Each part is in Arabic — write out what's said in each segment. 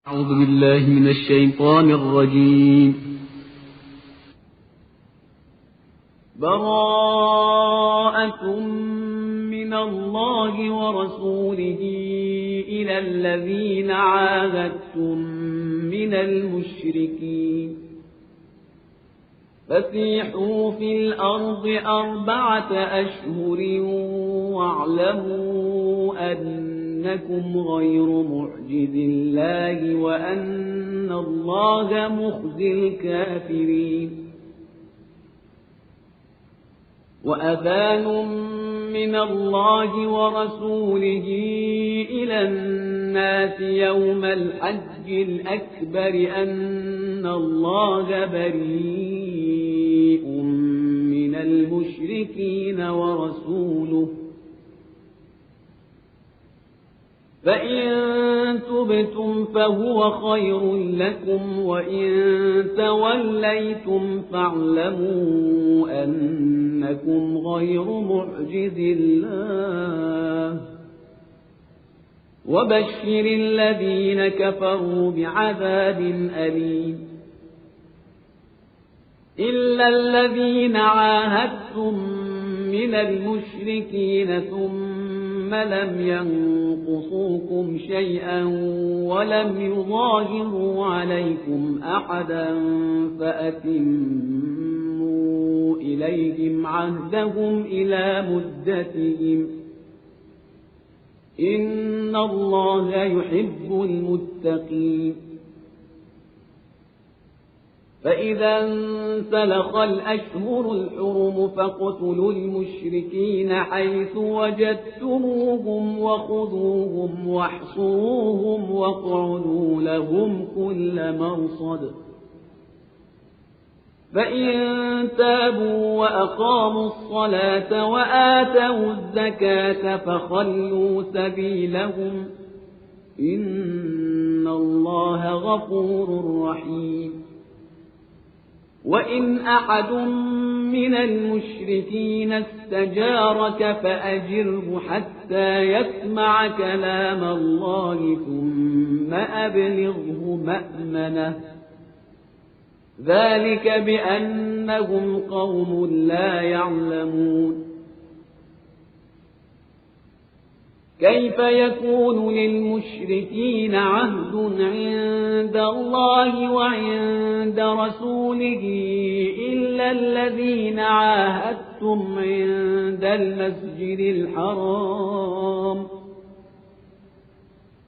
أعوذ بالله من الشيطان الرجيم. براءة من الله ورسوله إلى الذين عاهدتم من المشركين فسيحوا في الأرض 4 أشهر واعلموا أنكم غير معجز الله وأن الله مخزي الكافرين. وأذان من الله ورسوله إلى الناس يوم الحج الأكبر أن الله بريء من المشركين ورسوله فإن تبتم فهو خير لكم وإن توليتم فاعلموا أنكم غير معجز الله وبشر الذين كفروا بعذاب أليم. إلا الذين عاهدتم من المشركين ثم لم ينقصوكم شيئا ولم يظاهروا عليكم أحدا فأتموا إليهم عهدهم إلى مدتهم إن الله يحب المتقين. فإذا انسلخ الأشهر الحرم فاقتلوا المشركين حيث وجدتموهم وخذوهم واحصروهم واقعدوا لهم كل مرصد. فإن تابوا وأقاموا الصلاة وآتوا الزكاة فخلوا سبيلهم إن الله غفور رحيم. وإن أحد من المشركين استجارك فأجره حتى يسمع كلام الله ثم أبلغه مأمنه ذلك بأنهم قوم لا يعلمون. كيف يكون للمشركين عهد عند الله وعند رسوله إلا الذين عاهدتم عند المسجد الحرام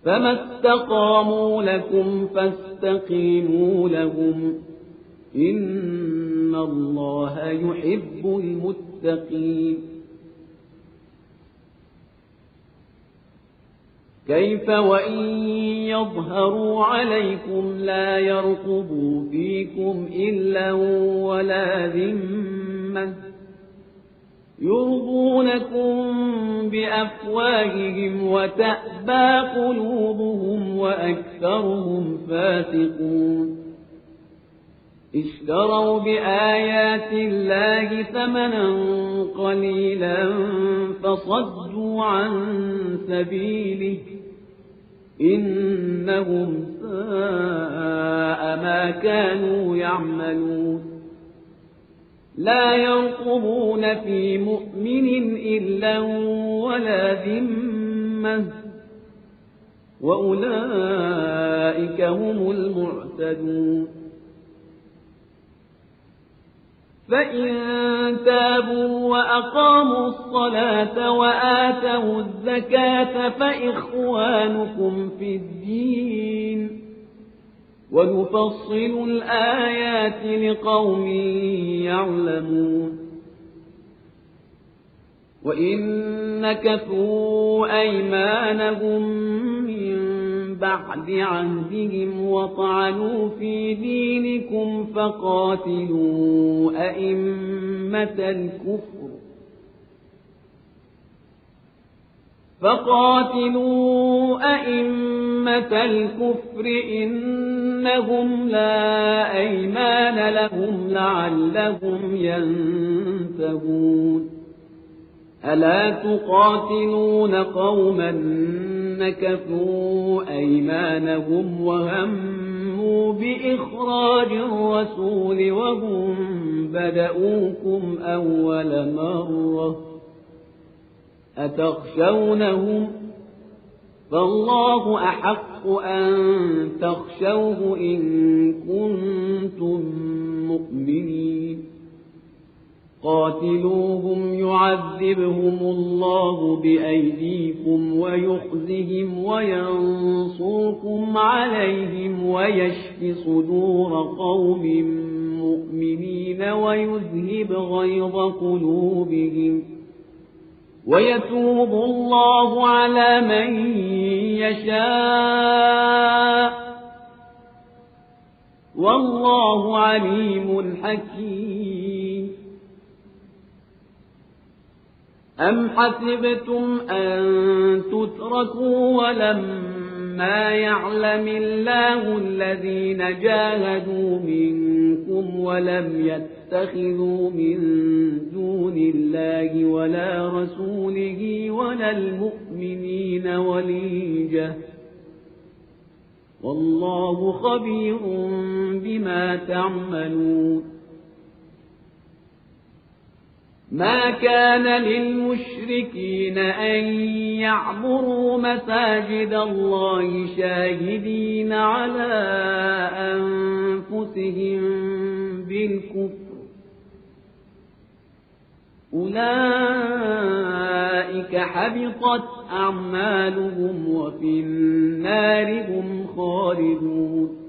فما استقاموا لكم فاستقيموا لهم إن الله يحب المتقين. كيف وإن يظهروا عليكم لا يرقبوا فيكم إلا ولا ذمة يرضونكم بأفواههم وتأبى قلوبهم وأكثرهم فاسقون. اشتروا بآيات الله ثمنا قليلا فصدوا عن سبيله إنهم ساء ما كانوا يعملون. لا يرقبون في مؤمن إلا ولا ذمة وأولئك هم المعتدون. فإن تابوا وأقاموا الصلاة وآتوا الزكاة فإخوانكم في الدين ونفصل الآيات لقوم يعلمون. وإن نكثوا أيمانهم من بعد عهدهم وطعنوا في دينكم فقاتلوا أئمة الكفر إنهم لا أيمان لهم لعلهم ينتهون. ألا تقاتلون قوما نكثوا أيمانهم وهموا بإخراج الرسول وهم بدؤوكم أول مرة أتخشونهم فالله أحق أن تخشوه إن كنتم مؤمنين قاتلوهم يعذبهم الله بأيديكم ويخزهم وينصركم عليهم ويشف صدور قوم مؤمنين ويذهب غيظ قلوبهم ويتوب الله على من يشاء والله عليم حكيم أم حسبتم أن تتركوا ولما يعلم الله الذين جاهدوا منكم ولم يتخذوا من دون الله ولا رسوله ولا المؤمنين وليجة والله خبير بما تعملون ما كان للمشركين أن يعمروا مساجد الله شاهدين على أنفسهم بالكفر أولئك حبطت أعمالهم وفي النار هم خالدون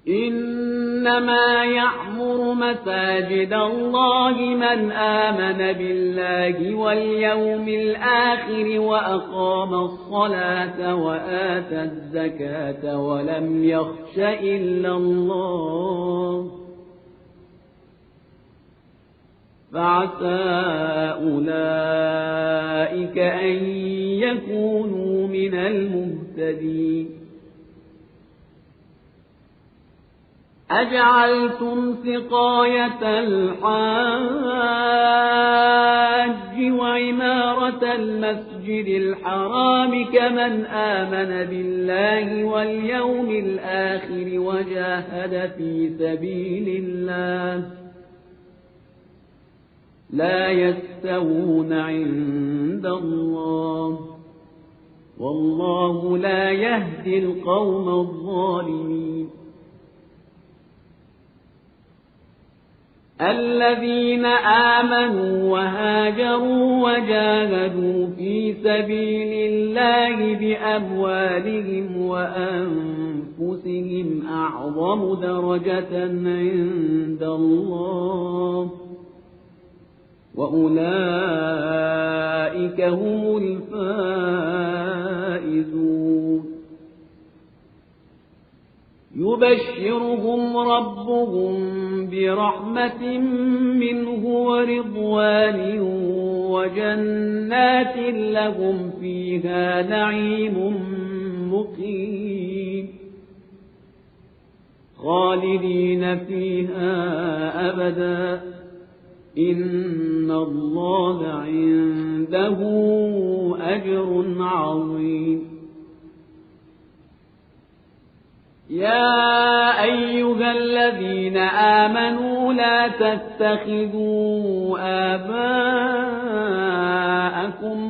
إنما يعمر مساجد الله من آمن بالله واليوم الآخر وأقام الصلاة وآتى الزكاة ولم يخش إلا الله فعسى أولئك أن يكونوا من المهتدين أجعلتم سقاية الحاج وعمارة المسجد الحرام كمن آمن بالله واليوم الآخر وجاهد في سبيل الله لا يستوون عند الله والله لا يهدي القوم الظالمين الذين آمنوا وهاجروا وجاهدوا في سبيل الله بأموالهم وأنفسهم أعظم درجة عند الله وأولئك هم الفائزون يبشرهم ربهم برحمة منه ورضوان وجنات لهم فيها نعيم مقيم خالدين فيها أبدا إن الله عنده أجر عظيم يا أيها الذين آمنوا لا تتخذوا آباءكم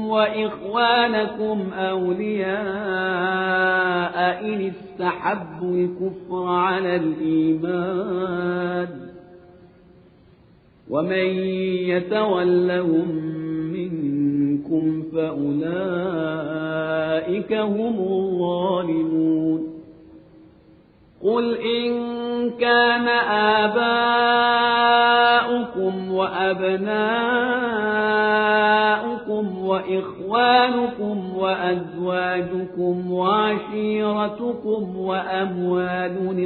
وإخوانكم أولياء إن استحبوا الكفر على الإيمان ومن يتولهم منكم فأولئك هم الظالمون قل إن كان آباؤكم وأبناؤكم وإخوانكم وأزواجكم وعشيرتكم وأموال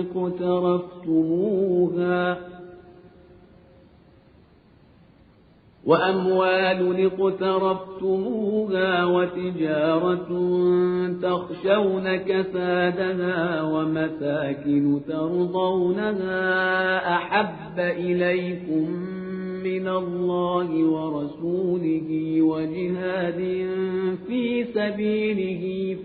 اقترفتموها وتجارة تخشون كسادها ومساكن ترضونها أحب إليكم من الله ورسوله وجهاد في سبيله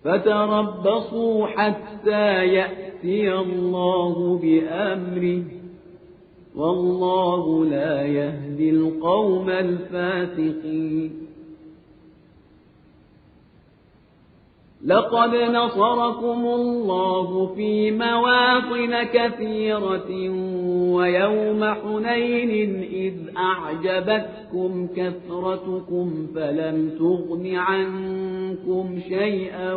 فتربصوا حتى يأتي الله بأمره والله لا يهدي القوم الفاسقين. لقد نصركم الله في مواطن كثيرة ويوم حنين إذ أعجبتكم كثرتكم فلم تغن عنكم شيئا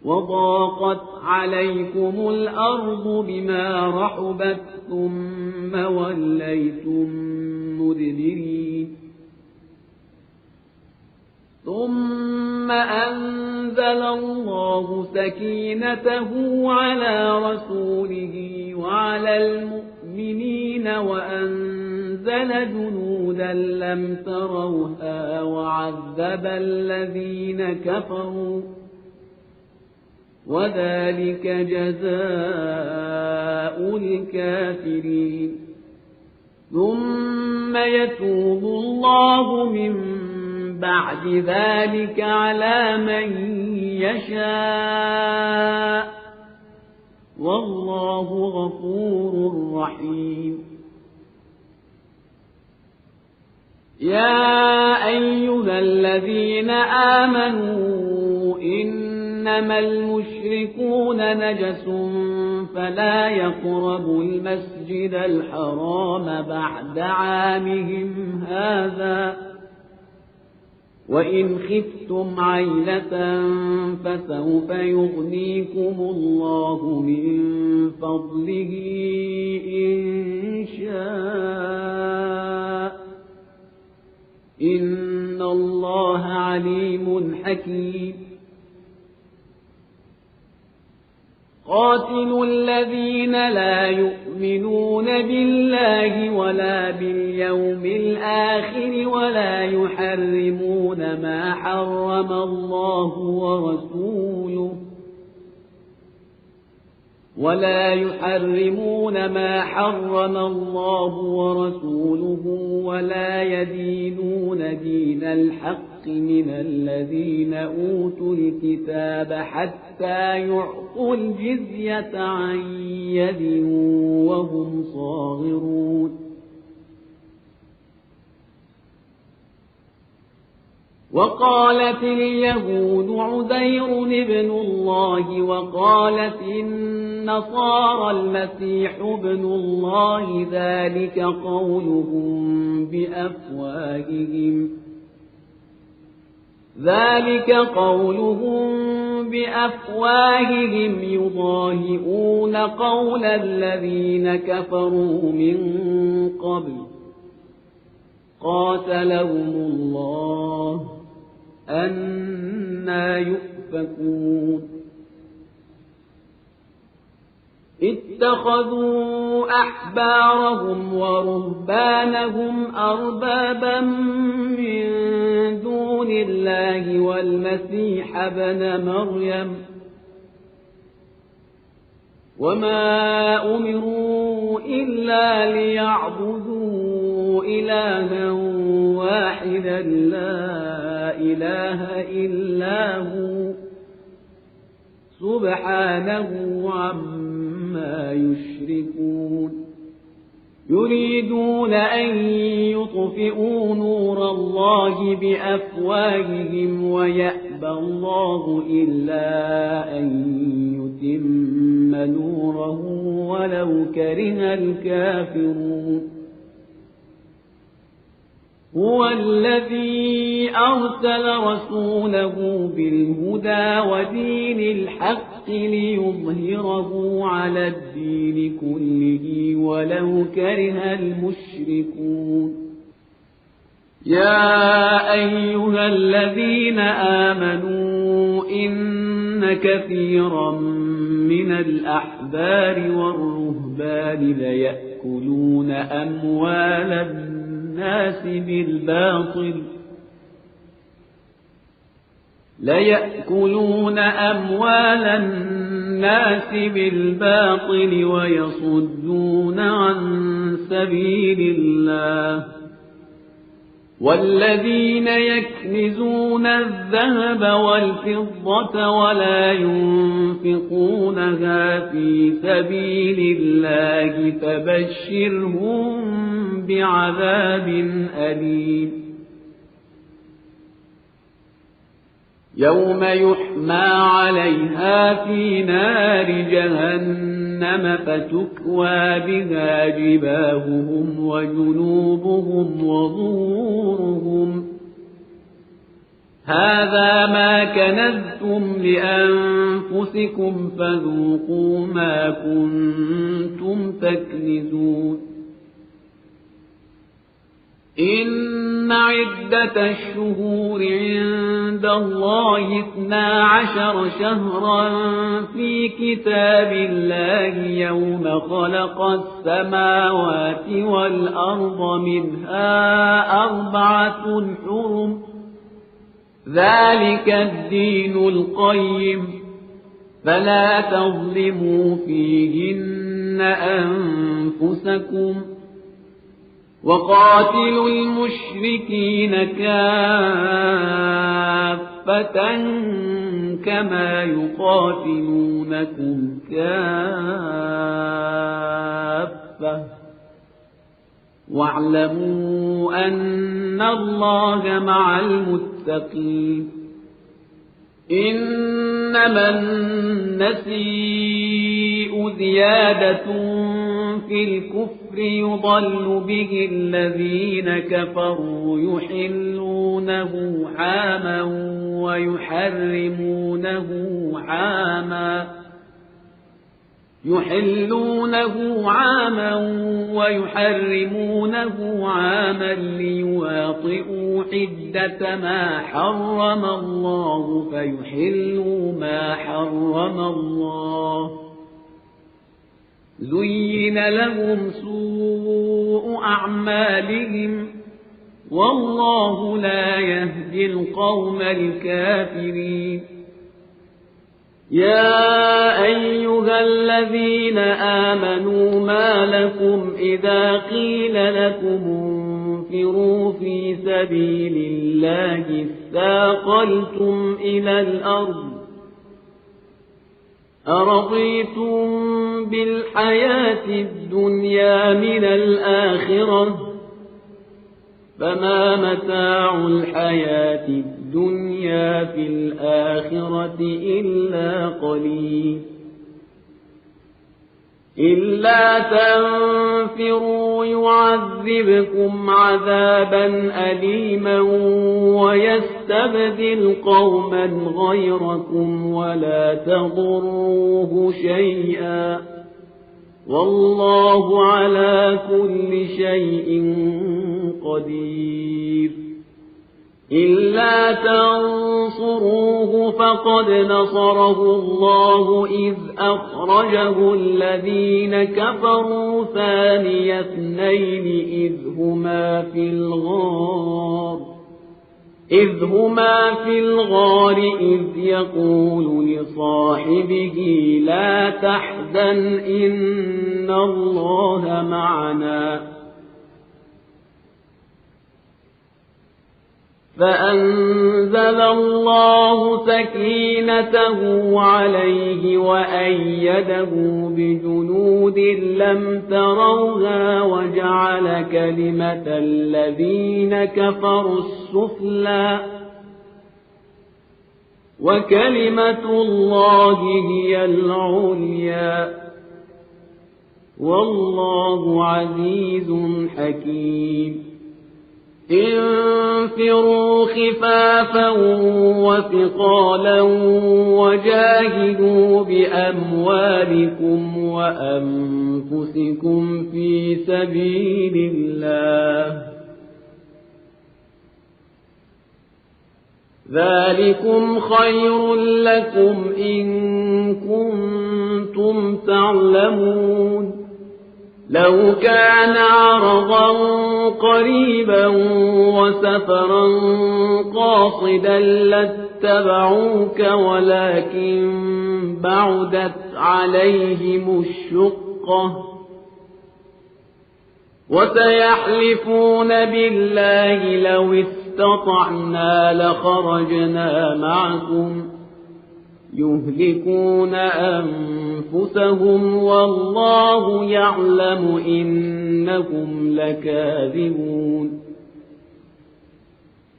وضاقت عليكم الأرض بما رحبت ثم وليتم مدبرين. ثم أنزل الله سكينته على رسوله وعلى المؤمنين وأنزل جنودا لم تروها وعذب الذين كفروا وذلك جزاء الكافرين. ثم يتوب الله من بعد ذلك على من يشاء والله غفور رحيم. يا أيها الذين آمنوا إنما المشركون نجس فلا يقربوا المسجد الحرام بعد عامهم هذا وإن خفتم عيلة فسوف يغنيكم الله من فضله إن شاء إن الله عليم حكيم. قاتلوا الذين لا يؤمنون بالله ولا باليوم الآخر ولا يحرمون ما حرم الله ورسوله ولا يدينون دين الحق من الذين أوتوا الكتاب حتى يعطوا الجزية عن يد وهم صاغرون. وقالت اليهود عزير ابن الله وقالت النصارى المسيح ابن الله ذلك قولهم بأفواههم يضاهئون قول الذين كفروا من قبل قاتلهم الله أنى يؤفكون. اتخذوا أحبارهم ورهبانهم أربابا من دون الله والمسيح ابن مريم وما أمروا إلا ليعبدوا إلها واحدا لا إله إلا هو سبحانه عما يشركون. يريدون أن يطفئوا نور الله بأفواههم ويأبى الله إلا أن يتم نوره ولو كره الكافرون. هو الذي أرسل رسوله بالهدى ودين الحق ليظهره على الدين كله ولو كره المشركون. يا أيها الذين آمنوا إن كثيرا من الأحبار والرهبان ليأكلون أموال ليأكلون أموال الناس بالباطل ويصدون عن سبيل الله والذين يكنزون الذهب والفضة ولا ينفقونها في سبيل الله فبشرهم بعذاب أليم يوم يحمى عليها في نار جهنم فتكوى بها جباههم وجنوبهم وظهورهم هذا ما كنزتم لأنفسكم فذوقوا ما كنتم تكنزون إن عدة الشهور عند الله 12 شهرا في كتاب الله يوم خلق السماوات والأرض منها 4 حرم ذلك الدين القيم فلا تظلموا فيهن أنفسكم وقاتلوا المشركين كافة كما يقاتلونكم كافة واعلموا أن الله مع المتقين إنما النسيء زيادة في الكفر يضل به الذين كفروا يحلونه عاما ويحرمونه عاما ليواطئوا عدة ما حرم الله فيحلوا ما حرم الله زين لهم سوء أعمالهم والله لا يهدي القوم الكافرين يا أيها الذين آمنوا ما لكم إذا قيل لكم انفروا في سبيل الله اثاقلتم إلى الأرض أرضيتم بالحياة الدنيا من الآخرة فما متاع الحياة الدنيا في الآخرة إلا قليل إلا تنفروا يعذبكم عذابا أليما ويستبدل قوما غيركم ولا تضروه شيئا والله على كل شيء قدير إلا تنصروه فقد نصره الله إذ أخرجه الذين كفروا ثاني اثنين إذ هما في الغار إذ يقول لصاحبه لا تحزن إن الله معنا فأنزل الله سكينته عليه وأيده بجنود لم تروها وجعل كلمة الذين كفروا السفلى وكلمة الله هي العليا والله عزيز حكيم انفروا خفافا وثقالا وجاهدوا بأموالكم وأنفسكم في سبيل الله ذلكم خير لكم إن كنتم تعلمون لو كان عرضا قريبا وسفرا قاصدا لاتبعوك ولكن بعدت عليهم الشقة وسيحلفون بالله لو استطعنا لخرجنا معكم يهلكون أنفسهم والله يعلم إنهم لكاذبون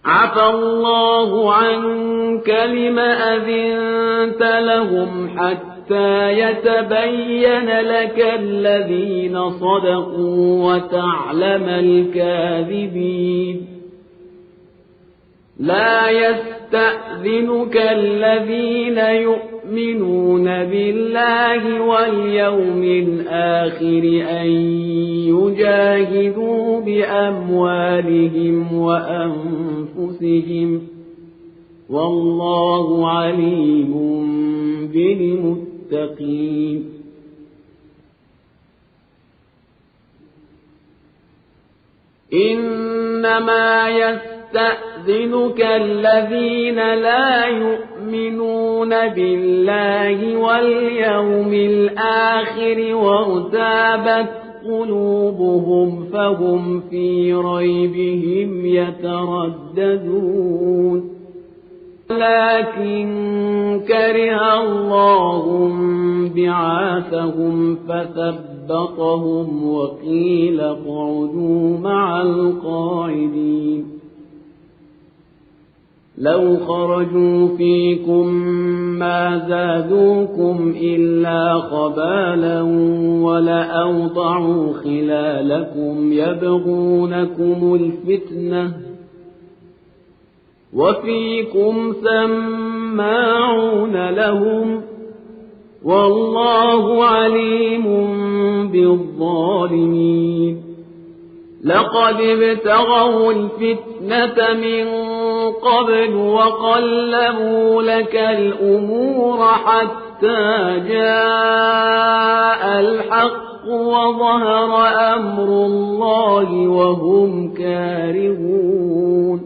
عفى الله عنك لم أذنت لهم حتى يتبين لك الذين صدقوا وتعلم الكاذبين لا يستأذنك الذين يؤمنون بالله واليوم الآخر أن يجاهدوا بأموالهم وأنفسهم والله عليم بالمتقين إنما يستأذنك الذين لا يؤمنون بالله واليوم الآخر وارتابت قلوبهم فهم في ريبهم يترددون لكن كره الله بعاثهم فثبطهم وقيل اقعدوا مع القاعدين لو خرجوا فيكم ما زادوكم إلا خبالا ولأوضعوا خلالكم يبغونكم الفتنة وفيكم سماعون لهم والله عليم بالظالمين لقد ابتغوا الفتنة من قبل وقلبوا لك الأمور حتى جاء الحق وظهر أمر الله وهم كارهون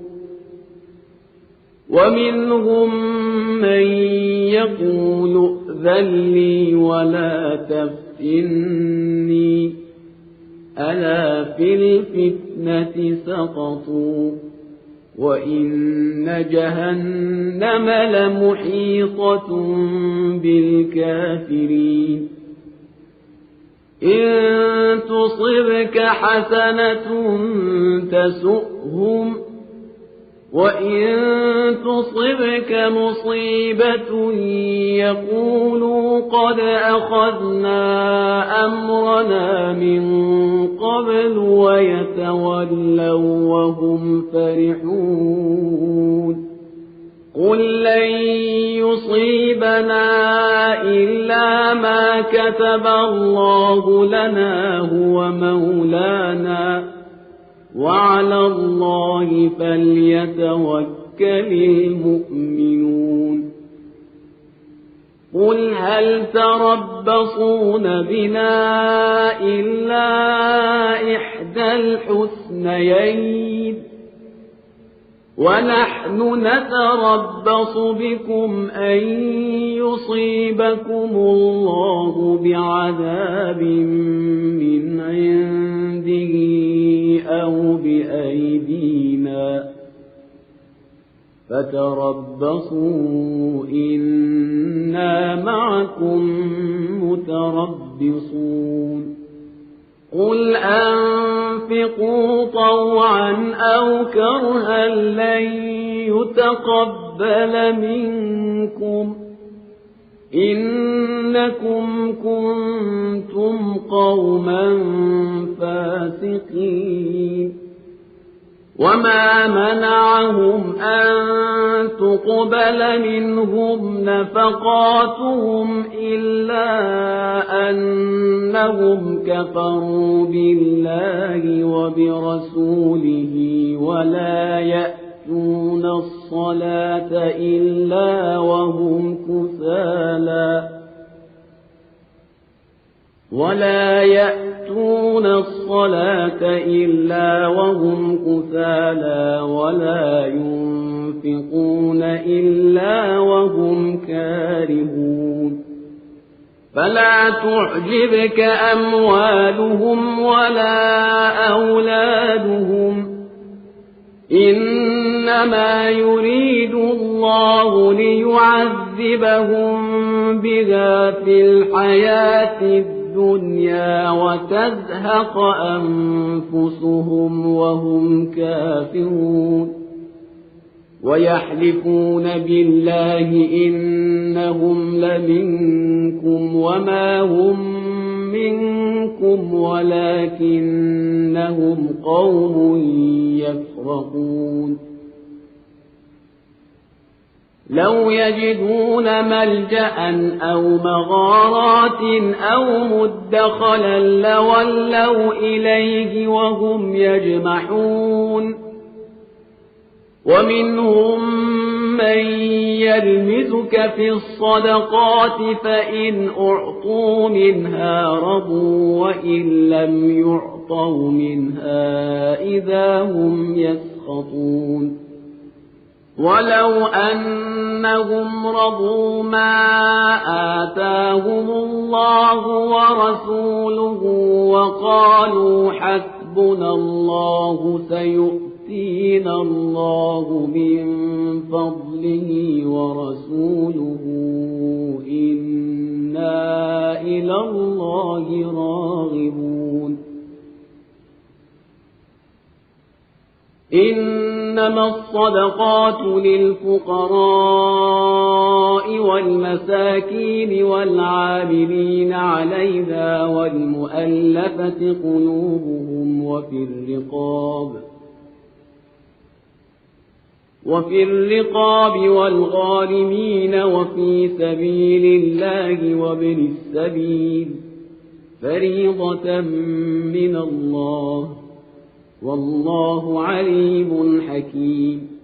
ومنهم من يقول ائذن لي ولا تفتني ألا في الفتنة سقطوا وإن جهنم لمحيطة بالكافرين إن تصبك حسنة تسؤهم وإن تصبك مصيبة يقولوا قد أخذنا أمرنا من قبل ويتولوا وهم فرحون قل لن يصيبنا إلا ما كتب الله لنا هو مولانا وعلى الله فليتوكل المؤمنون قل هل تربصون بنا إلا إحدى الحسنيين ونحن نتربص بكم أن يصيبكم الله بعذاب من عنده أو بأيدينا فتربصوا إنا معكم متربصون قل أنفقوا طوعا أو كرها لن يتقبل منكم إنكم كنتم قوما فاسقين وما منعهم أن تقبل منهم نفقاتهم إلا أنهم كفروا بالله وبرسوله ولا يأتون الصلاة إلا وهم كسالى ولا يأتون الصلاة إلا وهم كسالى ولا ينفقون إلا وهم كارهون فلا تعجبك أموالهم ولا أولادهم إنما يريد الله ليعذبهم بها في الحياة الدنيا وتزهق أنفسهم وهم كافرون ويحلفون بالله إنهم لمنكم وما هم منكم ولكنهم قوم يفرقون لو يجدون ملجأ أو مغارات أو مدخلا لولوا إليه وهم يجمحون ومنهم من يلمزك في الصدقات فإن أعطوا منها رضوا وإن لم يعطوا منها إذا هم يسخطون ولو أنهم رضوا ما آتاهم الله ورسوله وقالوا حسبنا الله سيؤتينا الله من فضله ورسوله إنا إلى الله راغبون إنما الصدقات للفقراء والمساكين والعاملين عليها والمؤلفة قلوبهم وفي الرقاب والغارمين وفي سبيل الله وابن السبيل فريضة من الله والله عليم حكيم